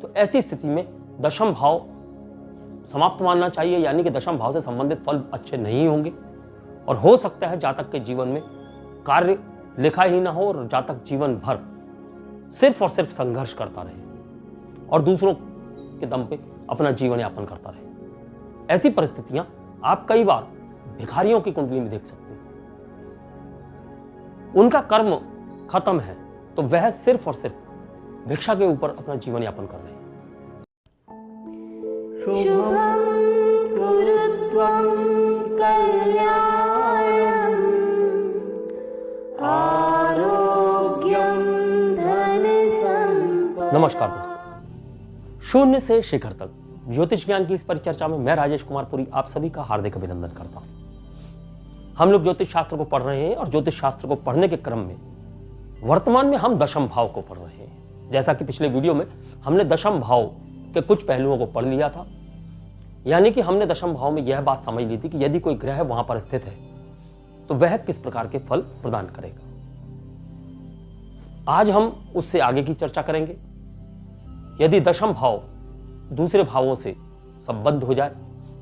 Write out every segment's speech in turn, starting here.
तो ऐसी स्थिति में दशम भाव समाप्त मानना चाहिए, यानी कि दशम भाव से संबंधित फल अच्छे नहीं होंगे और हो सकता है जातक के जीवन में कार्य लिखा ही ना हो और जातक जीवन भर सिर्फ और सिर्फ संघर्ष करता रहे और दूसरों के दम पे अपना जीवन यापन करता रहे। ऐसी परिस्थितियां आप कई बार भिखारियों की कुंडली में देख सकते हैं। उनका कर्म खत्म है तो वह सिर्फ और सिर्फ भिक्षा के ऊपर अपना जीवन यापन कर रहे हैं। शुभं कुरुत्वं कल्याणं आरोग्यं धनसंपदा। नमस्कार दोस्तों, शून्य से शिखर तक ज्योतिष ज्ञान की इस परिचर्चा में मैं राजेश कुमार पुरी आप सभी का हार्दिक अभिनंदन करता हूं। हम लोग ज्योतिष शास्त्र को पढ़ रहे हैं और ज्योतिष शास्त्र को पढ़ने के क्रम में वर्तमान में हम दशम भाव को पढ़ रहे हैं। जैसा कि पिछले वीडियो में हमने दशम भाव के कुछ पहलुओं को पढ़ लिया था, यानी कि हमने दशम भाव में यह बात समझ ली थी कि यदि कोई ग्रह वहां पर स्थित है तो वह किस प्रकार के फल प्रदान करेगा। आज हम उससे आगे की चर्चा करेंगे। यदि दशम भाव दूसरे भावों से संबद्ध हो जाए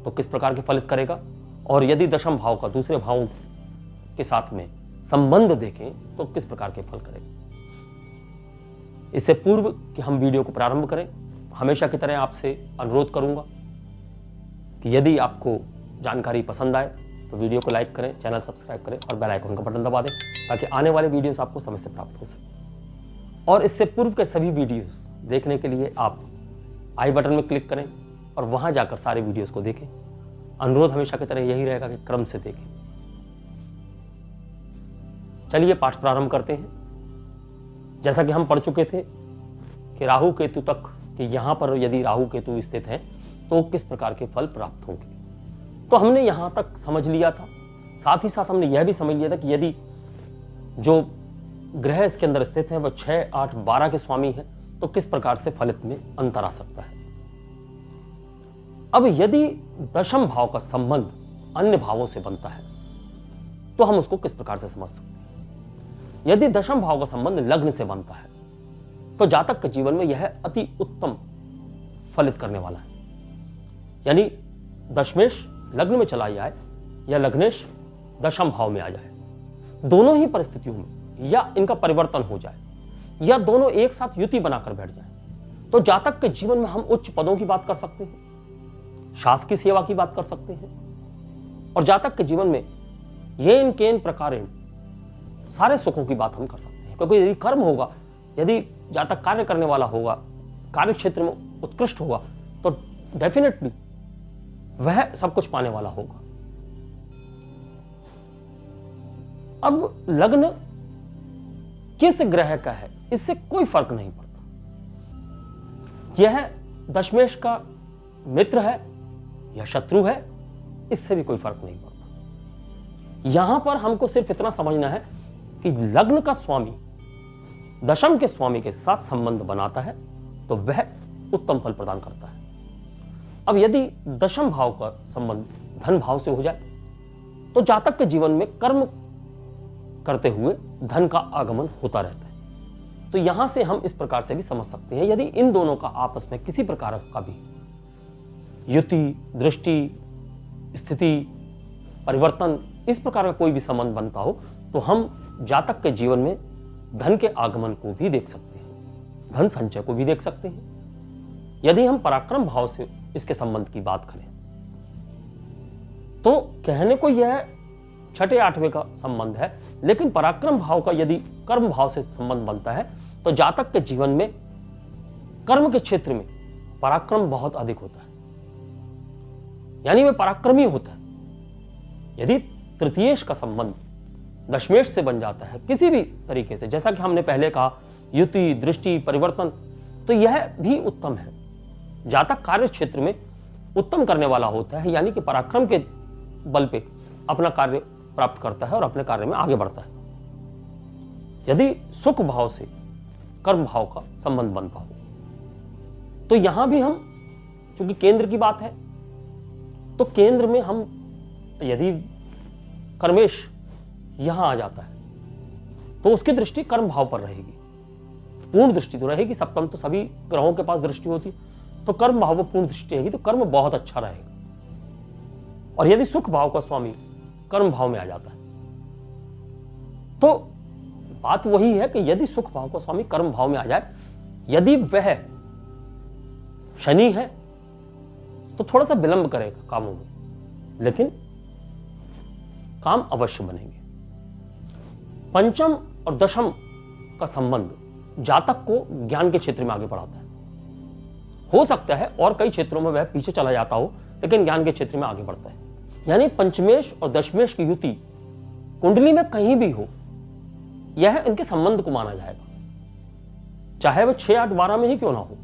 तो किस प्रकार के फलित करेगा, और यदि दशम भाव का दूसरे भावों के साथ में संबंध देखें तो किस प्रकार के फल करेगा। इससे पूर्व कि हम वीडियो को प्रारंभ करें, हमेशा की तरह आपसे अनुरोध करूंगा कि यदि आपको जानकारी पसंद आए तो वीडियो को लाइक करें, चैनल सब्सक्राइब करें और बेल आइकन का बटन दबा दें ताकि आने वाले वीडियोस आपको समय से प्राप्त हो सके। और इससे पूर्व के सभी वीडियोस देखने के लिए आप आई बटन में क्लिक करें और वहां जाकर सारे वीडियोस को देखें। अनुरोध हमेशा की तरह यही रहेगा कि क्रम से देखें। चलिए पाठ प्रारंभ करते हैं। जैसा कि हम पढ़ चुके थे कि राहु केतु तक कि यहां पर यदि राहु केतु स्थित हैं तो किस प्रकार के फल प्राप्त होंगे, तो हमने यहां तक समझ लिया था। साथ ही साथ हमने यह भी समझ लिया था कि यदि जो ग्रह इसके अंदर स्थित है वह 6, 8, 12 के स्वामी है तो किस प्रकार से फलित में अंतर आ सकता है। अब यदि दशम भाव का संबंध अन्य भावों से बनता है तो हम उसको किस प्रकार से समझ सकते हैं। यदि दशम भाव का संबंध लग्न से बनता है तो जातक के जीवन में यह अति उत्तम फलित करने वाला है, यानी दशमेश लग्न में चला जाए या लग्नेश दशम भाव में आ जाए, दोनों ही परिस्थितियों में या इनका परिवर्तन हो जाए या दोनों एक साथ युति बनाकर बैठ जाए तो जातक के जीवन में हम उच्च पदों की बात कर सकते हैं, शासकीय सेवा की बात कर सकते हैं और जातक के जीवन में ये इनके प्रकार सारे सुखों की बात हम कर सकते हैं। क्योंकि यदि कर्म होगा, यदि जातक कार्य करने वाला होगा, कार्य क्षेत्र में उत्कृष्ट होगा तो डेफिनेटली वह सब कुछ पाने वाला होगा। अब लग्न किस ग्रह का है इससे कोई फर्क नहीं पड़ता। यह दशमेश का मित्र है या शत्रु है, इससे भी कोई फर्क नहीं पड़ता। यहां पर हमको सिर्फ इतना समझना है कि लग्न का स्वामी दशम के स्वामी के साथ संबंध बनाता है तो वह उत्तम फल प्रदान करता है। अब यदि दशम भाव का संबंध धन भाव से हो जाए तो जातक के जीवन में कर्म करते हुए धन का आगमन होता रहता है। तो यहां से हम इस प्रकार से भी समझ सकते हैं, यदि इन दोनों का आपस में किसी प्रकार का भी युति, दृष्टि, स्थिति, परिवर्तन, इस प्रकार का कोई भी संबंध बनता हो तो हम जातक के जीवन में धन के आगमन को भी देख सकते हैं, धन संचय को भी देख सकते हैं। यदि हम पराक्रम भाव से इसके संबंध की बात करें तो कहने को यह 6, 8वें का संबंध है, लेकिन पराक्रम भाव का यदि कर्म भाव से संबंध बनता है तो जातक के जीवन में कर्म के क्षेत्र में पराक्रम बहुत अधिक होता है, यानी वह पराक्रमी होता है। यदि तृतीयेश का संबंध दशमेश से बन जाता है किसी भी तरीके से, जैसा कि हमने पहले कहा युति, दृष्टि, परिवर्तन, तो यह भी उत्तम है। जातक कार्य क्षेत्र में उत्तम करने वाला होता है, यानी कि पराक्रम के बल पे अपना कार्य प्राप्त करता है और अपने कार्य में आगे बढ़ता है। यदि सुख भाव से कर्म भाव का संबंध बनता हो तो यहां भी हम, चूंकि केंद्र की बात है, तो केंद्र में हम यदि कर्मेश यहां आ जाता है तो उसकी दृष्टि कर्म भाव पर रहेगी पूर्ण दृष्टि तो रहेगी, सप्तम तो सभी ग्रहों के पास दृष्टि होती है, तो कर्म भाव पूर्ण दृष्टि रहेगी तो कर्म बहुत अच्छा रहेगा। और यदि सुख भाव का स्वामी कर्म भाव में आ जाता है तो बात वही है कि यदि सुख भाव का स्वामी कर्म भाव में आ जाए, यदि वह शनि है तो थोड़ा सा विलंब करेगा कामों में, लेकिन काम अवश्य बनेंगे। पंचम और दशम का संबंध जातक को ज्ञान के क्षेत्र में आगे बढ़ाता है। हो सकता है और कई क्षेत्रों में वह पीछे चला जाता हो, लेकिन ज्ञान के क्षेत्र में आगे बढ़ता है। यानी पंचमेश और दशमेश की युति कुंडली में कहीं भी हो, यह इनके संबंध को माना जाएगा, चाहे वह 6, 8, 12 में ही क्यों ना हो।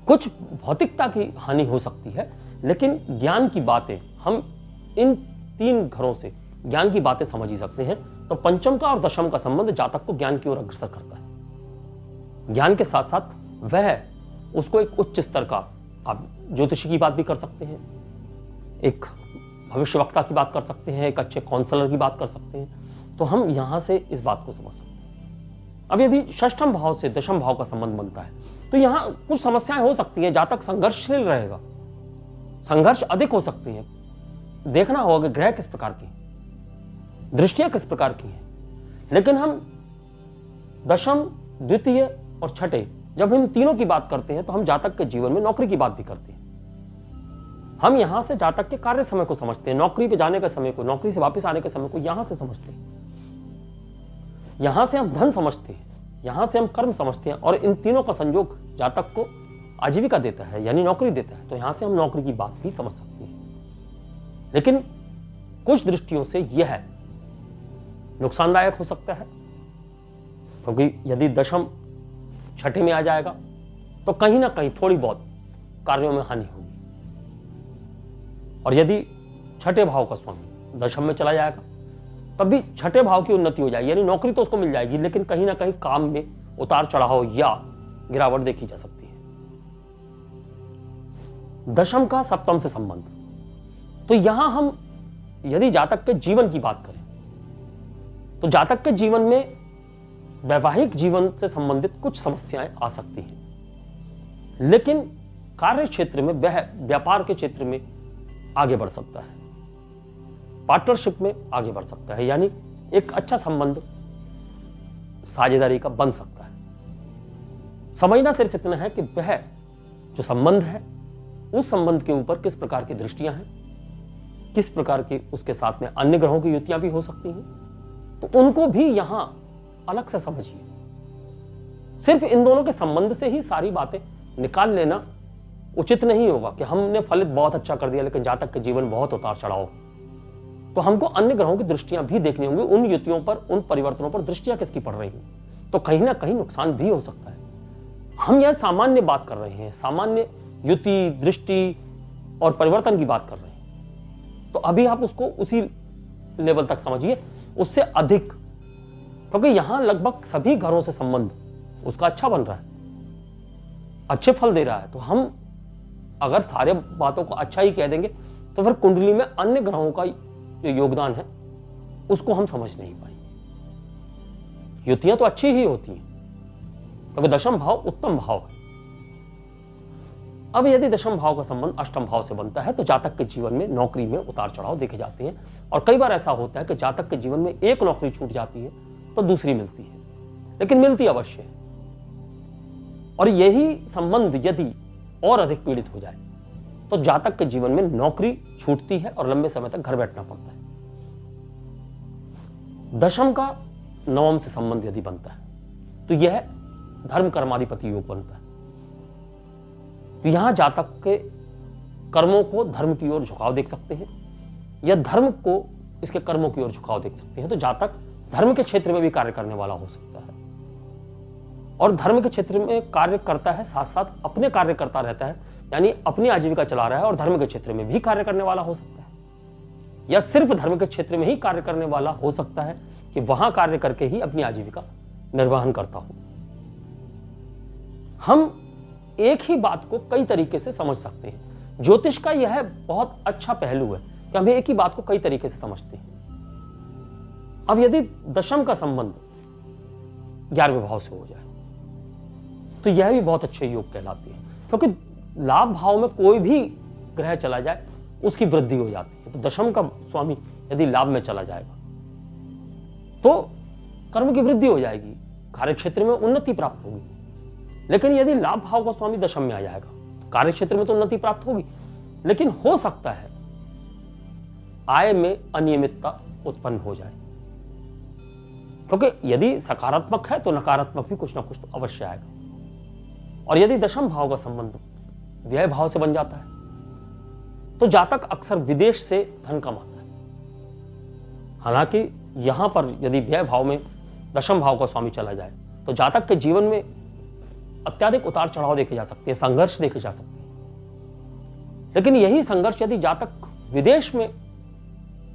कुछ भौतिकता की हानि हो सकती है, लेकिन ज्ञान की बातें हम इन 3 घरों से ज्ञान की बातें समझ ही सकते हैं। तो पंचम का और दशम का संबंध जातक को ज्ञान की ओर अग्रसर करता है। ज्ञान के साथ साथ वह उसको एक उच्च स्तर का, आप ज्योतिषी की बात भी कर सकते हैं, एक भविष्यवक्ता की बात कर सकते हैं, एक अच्छे काउंसलर की बात कर सकते हैं। तो हम यहां से इस बात को समझ सकते हैं। अब यदि षष्ठम भाव से दशम भाव का संबंध बनता है तो यहां कुछ समस्याएं हो सकती हैं। जातक संघर्षशील रहेगा, संघर्ष अधिक हो सकती है। देखना होगा कि ग्रह किस प्रकार की, दृष्टियां किस प्रकार की हैं। लेकिन हम दशम, द्वितीय और छठे, जब हम तीनों की बात करते हैं तो हम जातक के जीवन में नौकरी की बात भी करते हैं। हम यहां से जातक के कार्य समय को समझते हैं, नौकरी पे जाने के समय को, नौकरी से वापस आने के समय को यहां से समझते हैं। यहां से हम धन समझते हैं, यहां से हम कर्म समझते हैं, और इन तीनों का संयोग जातक को आजीविका देता है, यानी नौकरी देता है। तो यहां से हम नौकरी की बात भी समझ सकते हैं। लेकिन कुछ दृष्टियों से यह नुकसानदायक हो सकता है, क्योंकि यदि दशम छठे में आ जाएगा तो कहीं ना कहीं थोड़ी बहुत कार्यों में हानि होगी। और यदि छठे भाव का स्वामी दशम में चला जाएगा तब भी छठे भाव की उन्नति हो जाएगी, यानी नौकरी तो उसको मिल जाएगी, लेकिन कहीं ना कहीं काम में उतार चढ़ाव या गिरावट देखी जा सकती है। दशम का सप्तम से संबंध, तो यहां हम यदि जातक के जीवन की बात करें तो जातक के जीवन में वैवाहिक जीवन से संबंधित कुछ समस्याएं आ सकती हैं, लेकिन कार्य क्षेत्र में वह व्यापार के क्षेत्र में आगे बढ़ सकता है, पार्टनरशिप में आगे बढ़ सकता है, यानी एक अच्छा संबंध साझेदारी का बन सकता है। समझना सिर्फ इतना है कि वह जो संबंध है उस संबंध के ऊपर किस प्रकार की दृष्टियां हैं, किस प्रकार की उसके साथ में अन्य ग्रहों की युतियां भी हो सकती हैं, तो उनको भी यहां अलग से समझिए। सिर्फ इन दोनों के संबंध से ही सारी बातें निकाल लेना उचित नहीं होगा कि हमने फलित बहुत अच्छा कर दिया लेकिन जातक के जीवन बहुत उतार चढ़ाव। तो हमको अन्य ग्रहों की दृष्टियां भी देखनी होंगी, उन युतियों पर, उन परिवर्तनों पर दृष्टियां किसकी पड़ रही हैं, तो कहीं ना कहीं नुकसान भी हो सकता है। हम यह सामान्य बात कर रहे हैं, सामान्य युति, दृष्टि और परिवर्तन की बात कर रहे हैं, तो अभी आप उसको उसी लेवल तक समझिए, उससे अधिक, क्योंकि यहां लगभग सभी घरों से संबंध उसका अच्छा बन रहा है, अच्छे फल दे रहा है। तो हम अगर सारे बातों को अच्छा ही कह देंगे तो फिर कुंडली में अन्य ग्रहों का जो योगदान है उसको हम समझ नहीं पाएंगे। युतियां तो अच्छी ही होती हैं क्योंकि दशम भाव उत्तम भाव है। अब यदि दशम भाव का संबंध अष्टम भाव से बनता है तो जातक के जीवन में नौकरी में उतार चढ़ाव देखे जाते हैं, और कई बार ऐसा होता है कि जातक के जीवन में एक नौकरी छूट जाती है तो दूसरी मिलती है, लेकिन मिलती अवश्य है। और यही संबंध यदि और अधिक पीड़ित हो जाए तो जातक के जीवन में नौकरी छूटती है और लंबे समय तक घर बैठना पड़ता है। दशम का नवम से संबंध यदि बनता है तो यह धर्म कर्माधिपति योग बनता है। तो यहां जातक के कर्मों को धर्म की ओर झुकाव देख सकते हैं या धर्म को इसके कर्मों की ओर झुकाव देख सकते हैं। तो जातक धर्म के क्षेत्र में भी कार्य करने वाला हो सकता है, और धर्म के क्षेत्र में कार्य करता है, साथ साथ अपने कार्य करता रहता है, यानी अपनी आजीविका चला रहा है और धर्म के क्षेत्र में भी कार्य करने वाला हो सकता है, या सिर्फ धर्म के क्षेत्र में ही कार्य करने वाला हो सकता है कि वहां कार्य करके ही अपनी आजीविका निर्वहन करता हो। हम एक ही बात को कई तरीके से समझ सकते हैं। ज्योतिष का यह बहुत अच्छा पहलू है कि हम एक ही बात को कई तरीके से समझते हैं। अब यदि दशम का संबंध 11वें भाव से हो जाए तो यह भी बहुत अच्छे योग कहलाते हैं, क्योंकि लाभ भाव में कोई भी ग्रह चला जाए उसकी वृद्धि हो जाती है। तो दशम का स्वामी यदि लाभ में चला जाएगा तो कर्म की वृद्धि हो जाएगी, कार्य क्षेत्र में उन्नति प्राप्त होगी। लेकिन यदि लाभ भाव का स्वामी दशम में आ जाएगा तो कार्य क्षेत्र में तो उन्नति प्राप्त होगी, लेकिन हो सकता है आय में अनियमितता उत्पन्न हो जाए, क्योंकि यदि सकारात्मक है तो नकारात्मक भी कुछ ना कुछ तो अवश्य आएगा। और यदि दशम भाव का संबंध व्यय भाव से बन जाता है तो जातक अक्सर विदेश से धन कमाता है। हालांकि यहां पर यदि व्यय भाव में दशम भाव का स्वामी चला जाए तो जातक के जीवन में अत्याधिक उतार चढ़ाव देखे जा सकते हैं, संघर्ष देखे जा सकते हैं। लेकिन यही संघर्ष यदि जातक विदेश में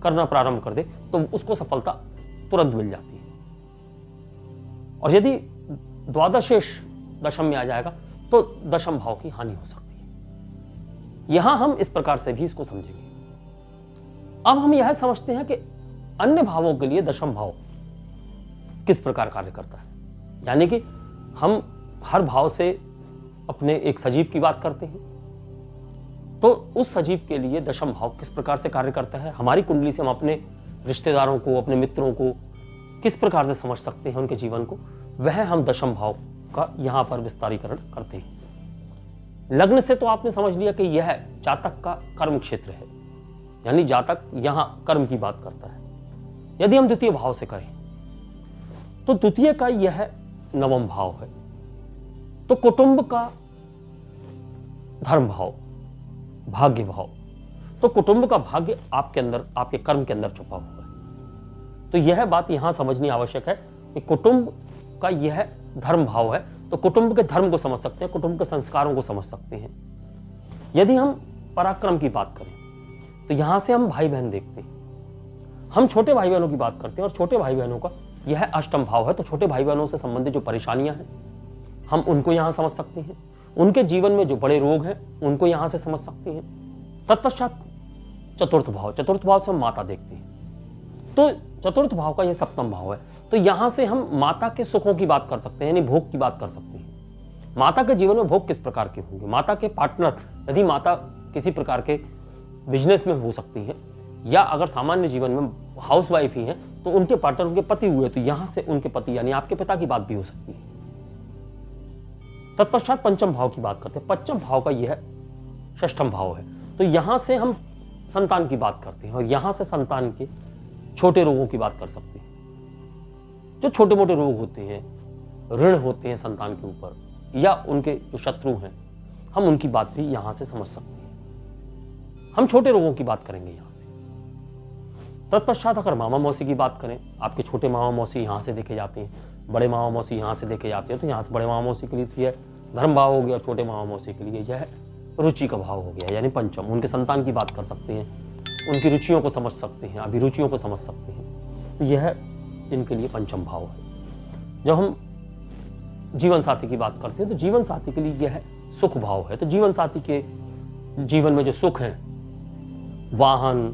करना प्रारंभ कर दे तो उसको सफलता तुरंत मिल जाती है। और यदि द्वादशेश दशम में आ जाएगा तो दशम भाव की हानि हो सकती है। यहां हम इस प्रकार से भी इसको समझेंगे। अब हम यह समझते हैं कि अन्य भावों के लिए दशम भाव किस प्रकार कार्य करता है। यानी कि हम हर भाव से अपने एक सजीव की बात करते हैं, तो उस सजीव के लिए दशम भाव किस प्रकार से कार्य करता है, हमारी कुंडली से हम अपने रिश्तेदारों को, अपने मित्रों को किस प्रकार से समझ सकते हैं उनके जीवन को, वह हम दशम भाव का यहां पर विस्तारीकरण करते हैं। लग्न से तो आपने समझ लिया कि यह जातक का कर्म क्षेत्र है, यानी जातक यहां कर्म की बात करता है। यदि हम द्वितीय भाव से करें तो द्वितीय का यह नवम भाव है, तो कुटुंब का धर्म भाव, भाग्य भाव, तो कुटुंब का भाग्य आपके अंदर, आपके कर्म के अंदर छुपा हुआ है। तो यह बात यहां समझनी आवश्यक है कि कुटुंब का यह धर्म भाव है, तो कुटुंब के धर्म को समझ सकते हैं, कुटुंब के संस्कारों को समझ सकते हैं। यदि हम पराक्रम की बात करें तो यहां से हम भाई बहन देखते हैं। हम छोटे भाई बहनों की बात करते हैं और छोटे भाई बहनों का यह अष्टम भाव है, तो छोटे भाई बहनों से संबंधित जो परेशानियां हैं हम उनको यहां समझ सकते हैं। उनके जीवन में जो बड़े रोग हैं उनको यहां से समझ सकते हैं। तत्पश्चात चतुर्थ भाव, चतुर्थ भाव से हम माता देखते हैं, तो चतुर्थ भाव का यह सप्तम भाव है, तो यहां से हम माता के सुखों की बात कर सकते हैं, यानी भोग की बात कर सकते हैं। माता के जीवन में भोग किस प्रकार के होंगे, माता के पार्टनर, यदि माता किसी प्रकार के बिजनेस में हो सकती है, या अगर सामान्य जीवन में हाउसवाइफ ही है तो उनके पार्टनर उनके पति हुए, तो यहां से उनके पति यानी आपके पिता की बात भी हो सकती है। तत्पश्चात पंचम भाव की बात करते हैं। पंचम भाव का यह षष्ठम भाव है, तो यहां से हम संतान की बात करते हैं और यहां से संतान के छोटे रोगों की बात कर सकते हैं। जो छोटे मोटे रोग होते हैं, ऋण होते हैं संतान के ऊपर, या उनके जो शत्रु हैं, हम उनकी बात भी यहां से समझ सकते हैं। हम छोटे रोगों की बात करेंगे यहां से। तत्पश्चात अगर मामा मौसी की बात करें, आपके छोटे मामा मौसी यहां से देखे जाते हैं, बड़े मामा मौसी यहां से देखे जाते हैं, तो यहां से बड़े मामा मौसी के लिए तो यह धर्म भाव हो गया और छोटे मामा मौसी के लिए यह रुचि का भाव हो गया, यानी पंचम। उनके संतान की बात कर सकते हैं, उनकी रुचियों को समझ सकते हैं, अभिरुचियों को समझ सकते हैं, तो यह इनके लिए पंचम भाव है। जब हम जीवन साथी की बात करते हैं तो जीवन साथी के लिए यह सुख भाव है, तो जीवन साथी के जीवन में जो सुख हैं, वाहन,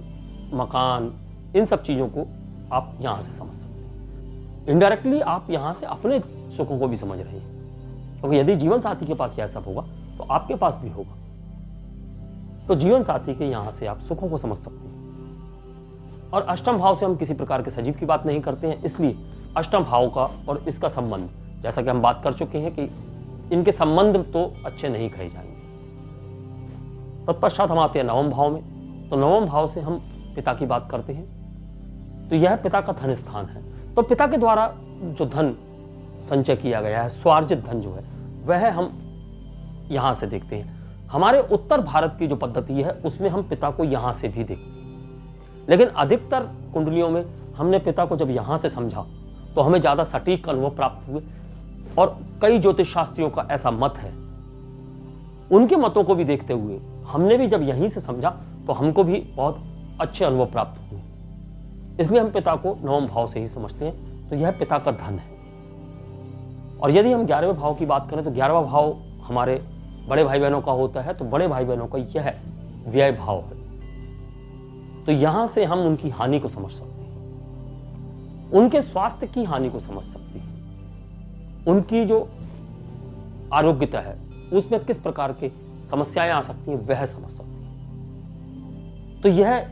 मकान, इन सब चीजों को आप यहां से समझ सकते हैं। इनडायरेक्टली आप यहां से अपने सुखों को भी समझ रहे हैं, क्योंकि यदि जीवन साथी के पास यह सब होगा तो आपके पास भी होगा। तो जीवन साथी के यहां से आप सुखों को समझ सकते हैं। और अष्टम भाव से हम किसी प्रकार के सजीव की बात नहीं करते हैं, इसलिए अष्टम भाव का और इसका संबंध, जैसा कि हम बात कर चुके हैं कि इनके संबंध तो अच्छे नहीं कहे जाएंगे। तत्पश्चात हम आते हैं नवम भाव में, तो नवम भाव से हम पिता की बात करते हैं, तो यह पिता का धन स्थान है। तो पिता के द्वारा जो धन संचय किया गया है, स्वार्जित धन जो है, वह हम यहां से देखते हैं। हमारे उत्तर भारत की जो पद्धति है उसमें हम पिता को यहां से भी देखते हैं, लेकिन अधिकतर कुंडलियों में हमने पिता को जब यहां से समझा तो हमें ज्यादा सटीक अनुभव प्राप्त हुए। और कई ज्योतिष शास्त्रियों का ऐसा मत है, उनके मतों को भी देखते हुए हमने भी जब यहीं से समझा तो हमको भी बहुत अच्छे अनुभव प्राप्त हुए। इसलिए हम पिता को नवम भाव से ही समझते हैं, तो यह पिता का धन है। और यदि हम 11वें भाव की बात करें तो 11वां भाव हमारे बड़े भाई बहनों का होता है, तो बड़े भाई बहनों का यह व्यय भाव है, तो यहां से हम उनकी हानि को समझ सकते हैं, उनके स्वास्थ्य की हानि को समझ सकते हैं। उनकी जो आरोग्यता है उसमें किस प्रकार की समस्याएं आ सकती हैं वह समझ सकती हैं। तो यह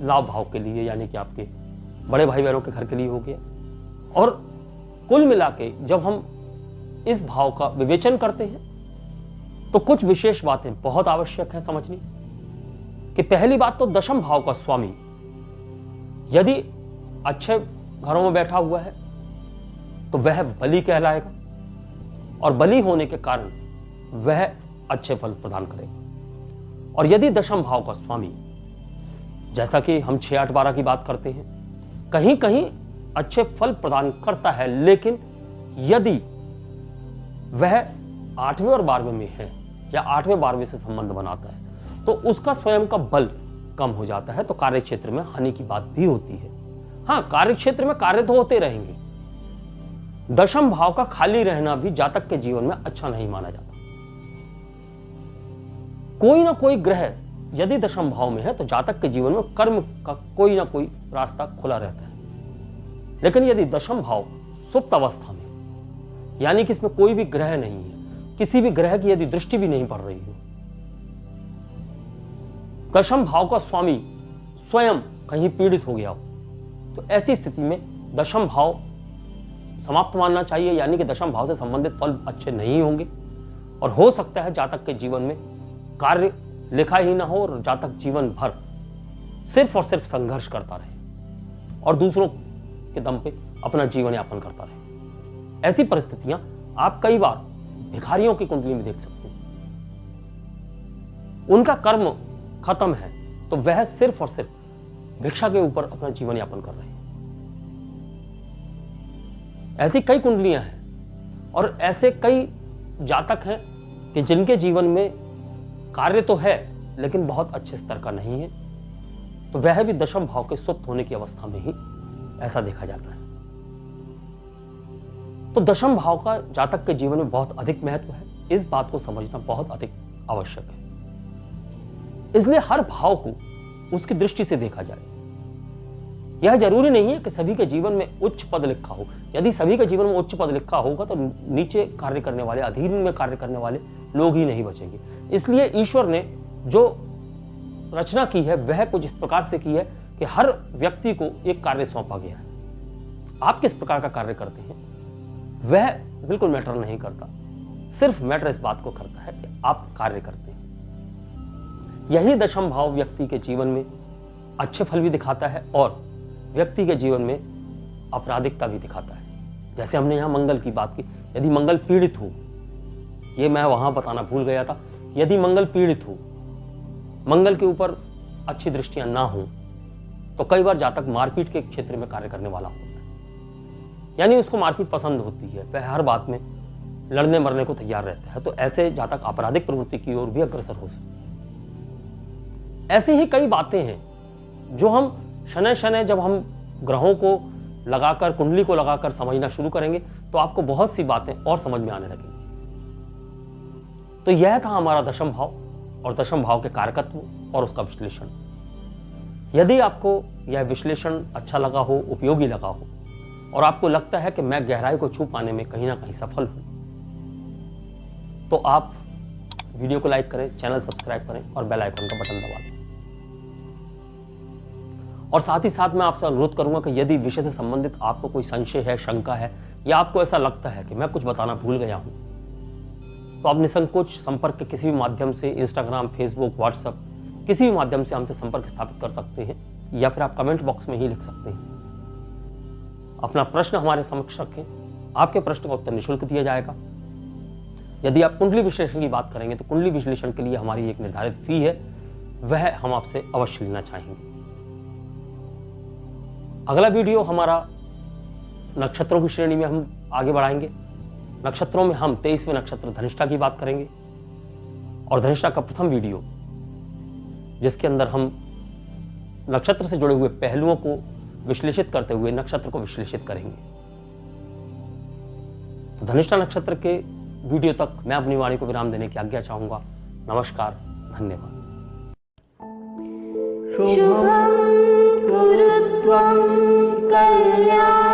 लाभ भाव के लिए यानी कि आपके बड़े भाई बहनों के घर के लिए हो गया। और कुल मिला के जब हम इस भाव का विवेचन करते हैं तो कुछ विशेष बातें बहुत आवश्यक है समझनी। कि पहली बात तो दशम भाव का स्वामी यदि अच्छे घरों में बैठा हुआ है तो वह बली कहलाएगा, और बली होने के कारण वह अच्छे फल प्रदान करेगा। और यदि दशम भाव का स्वामी, जैसा कि हम 6, 8, 12 की बात करते हैं, कहीं कहीं अच्छे फल प्रदान करता है, लेकिन यदि वह 8वें और 12वें में है या 8वें 12वें से संबंध बनाता है तो उसका स्वयं का बल कम हो जाता है, तो कार्य क्षेत्र में हानि की बात भी होती है। हाँ, कार्य क्षेत्र में कार्य तो होते रहेंगे। दशम भाव का खाली रहना भी जातक के जीवन में अच्छा नहीं माना जाता। कोई ना कोई ग्रह यदि दशम भाव में है तो जातक के जीवन में कर्म का कोई ना कोई रास्ता खुला रहता है। लेकिन यदि दशम भाव सुप्त अवस्था में, यानी कि इसमें कोई भी ग्रह नहीं है, किसी भी ग्रह की यदि दृष्टि भी नहीं पड़ रही हो, दशम भाव का स्वामी स्वयं कहीं पीड़ित हो गया हो, तो ऐसी स्थिति में दशम भाव समाप्त मानना चाहिए, यानी कि दशम भाव से संबंधित फल अच्छे नहीं होंगे। और हो सकता है जातक के जीवन में कार्य लिखा ही ना हो और जातक जीवन भर सिर्फ और सिर्फ संघर्ष करता रहे और दूसरों के दम पे अपना जीवन यापन करता रहे। ऐसी परिस्थितियां आप कई बार भिखारियों की कुंडली में देख सकते हैं। उनका कर्म खत्म है तो वह सिर्फ और सिर्फ भिक्षा के ऊपर अपना जीवन यापन कर रहे हैं। ऐसी कई कुंडलियां हैं और ऐसे कई जातक हैं कि जिनके जीवन में कार्य तो है लेकिन बहुत अच्छे स्तर का नहीं है, तो वह भी दशम भाव के सुप्त होने की अवस्था में ही ऐसा देखा जाता है। तो दशम भाव का जातक के जीवन में बहुत अधिक महत्व है। इस बात को समझना बहुत अधिक आवश्यक है। इसलिए हर भाव को उसकी दृष्टि से देखा जाए। यह जरूरी नहीं है कि सभी के जीवन में उच्च पद लिखा हो। यदि सभी के जीवन में उच्च पद लिखा होगा तो नीचे कार्य करने वाले, अधीन में कार्य करने वाले लोग ही नहीं बचेंगे। इसलिए ईश्वर ने जो रचना की है वह कुछ इस प्रकार से की है कि हर व्यक्ति को एक कार्य सौंपा गया है। आप किस प्रकार का कार्य करते हैं वह बिल्कुल मैटर नहीं करता, सिर्फ मैटर इस बात को करता है कि आप कार्य करते हैं। यही दशम भाव व्यक्ति के जीवन में अच्छे फल भी दिखाता है और व्यक्ति के जीवन में आपराधिकता भी दिखाता है। जैसे हमने यहां मंगल की बात की, यदि मंगल पीड़ित हो, यह मैं वहां बताना भूल गया था, यदि मंगल पीड़ित हो, मंगल के ऊपर अच्छी दृष्टियां ना हो, तो कई बार जातक मारपीट के क्षेत्र में कार्य करने वाला होता है। यानी उसको मारपीट पसंद होती है, वह हर बात में लड़ने मरने को तैयार रहता है, तो ऐसे जातक आपराधिक प्रवृत्ति की ओर भी अग्रसर हो सकते हैं। ऐसे ही कई बातें हैं जो हम शनै शनै जब हम ग्रहों को लगाकर, कुंडली को लगाकर समझना शुरू करेंगे तो आपको बहुत सी बातें और समझ में आने लगेंगी। तो यह था हमारा दशम भाव और दशम भाव के कारकत्व और उसका विश्लेषण। यदि आपको यह विश्लेषण अच्छा लगा हो, उपयोगी लगा हो और आपको लगता है कि मैं गहराई को छू पाने में कहीं ना कहीं सफल हूं, तो आप वीडियो को लाइक करें, चैनल सब्सक्राइब करें और बेल आइकन का बटन दबा दें। और साथ ही साथ मैं आपसे अनुरोध करूंगा कि यदि विषय से संबंधित आपको कोई संशय है, शंका है, या आपको ऐसा लगता है कि मैं कुछ बताना भूल गया हूं, तो आप निसंकोच संपर्क के किसी भी माध्यम से, इंस्टाग्राम, फेसबुक, व्हाट्सएप, किसी भी माध्यम से हमसे संपर्क स्थापित कर सकते हैं या फिर आप कमेंट बॉक्स में ही लिख सकते हैं। अपना प्रश्न हमारे समक्ष रखें, आपके प्रश्न का उत्तर निःशुल्क दिया जाएगा। यदि आप कुंडली विश्लेषण की बात करेंगे तो कुंडली विश्लेषण के लिए हमारी एक निर्धारित फी है, वह हम आपसे अवश्य लेना चाहेंगे। अगला वीडियो हमारा नक्षत्रों की श्रेणी में हम आगे बढ़ाएंगे। नक्षत्रों में हम 23वें नक्षत्र धनिष्ठा की बात करेंगे और धनिष्ठा का प्रथम वीडियो जिसके अंदर हम नक्षत्र से जुड़े हुए पहलुओं को विश्लेषित करते हुए नक्षत्र को विश्लेषित करेंगे। तो धनिष्ठा नक्षत्र के वीडियो तक मैं अपनी वाणी को विराम देने की आज्ञा चाहूंगा। नमस्कार, धन्यवाद। शुभं कुरु त्वं कल्याणं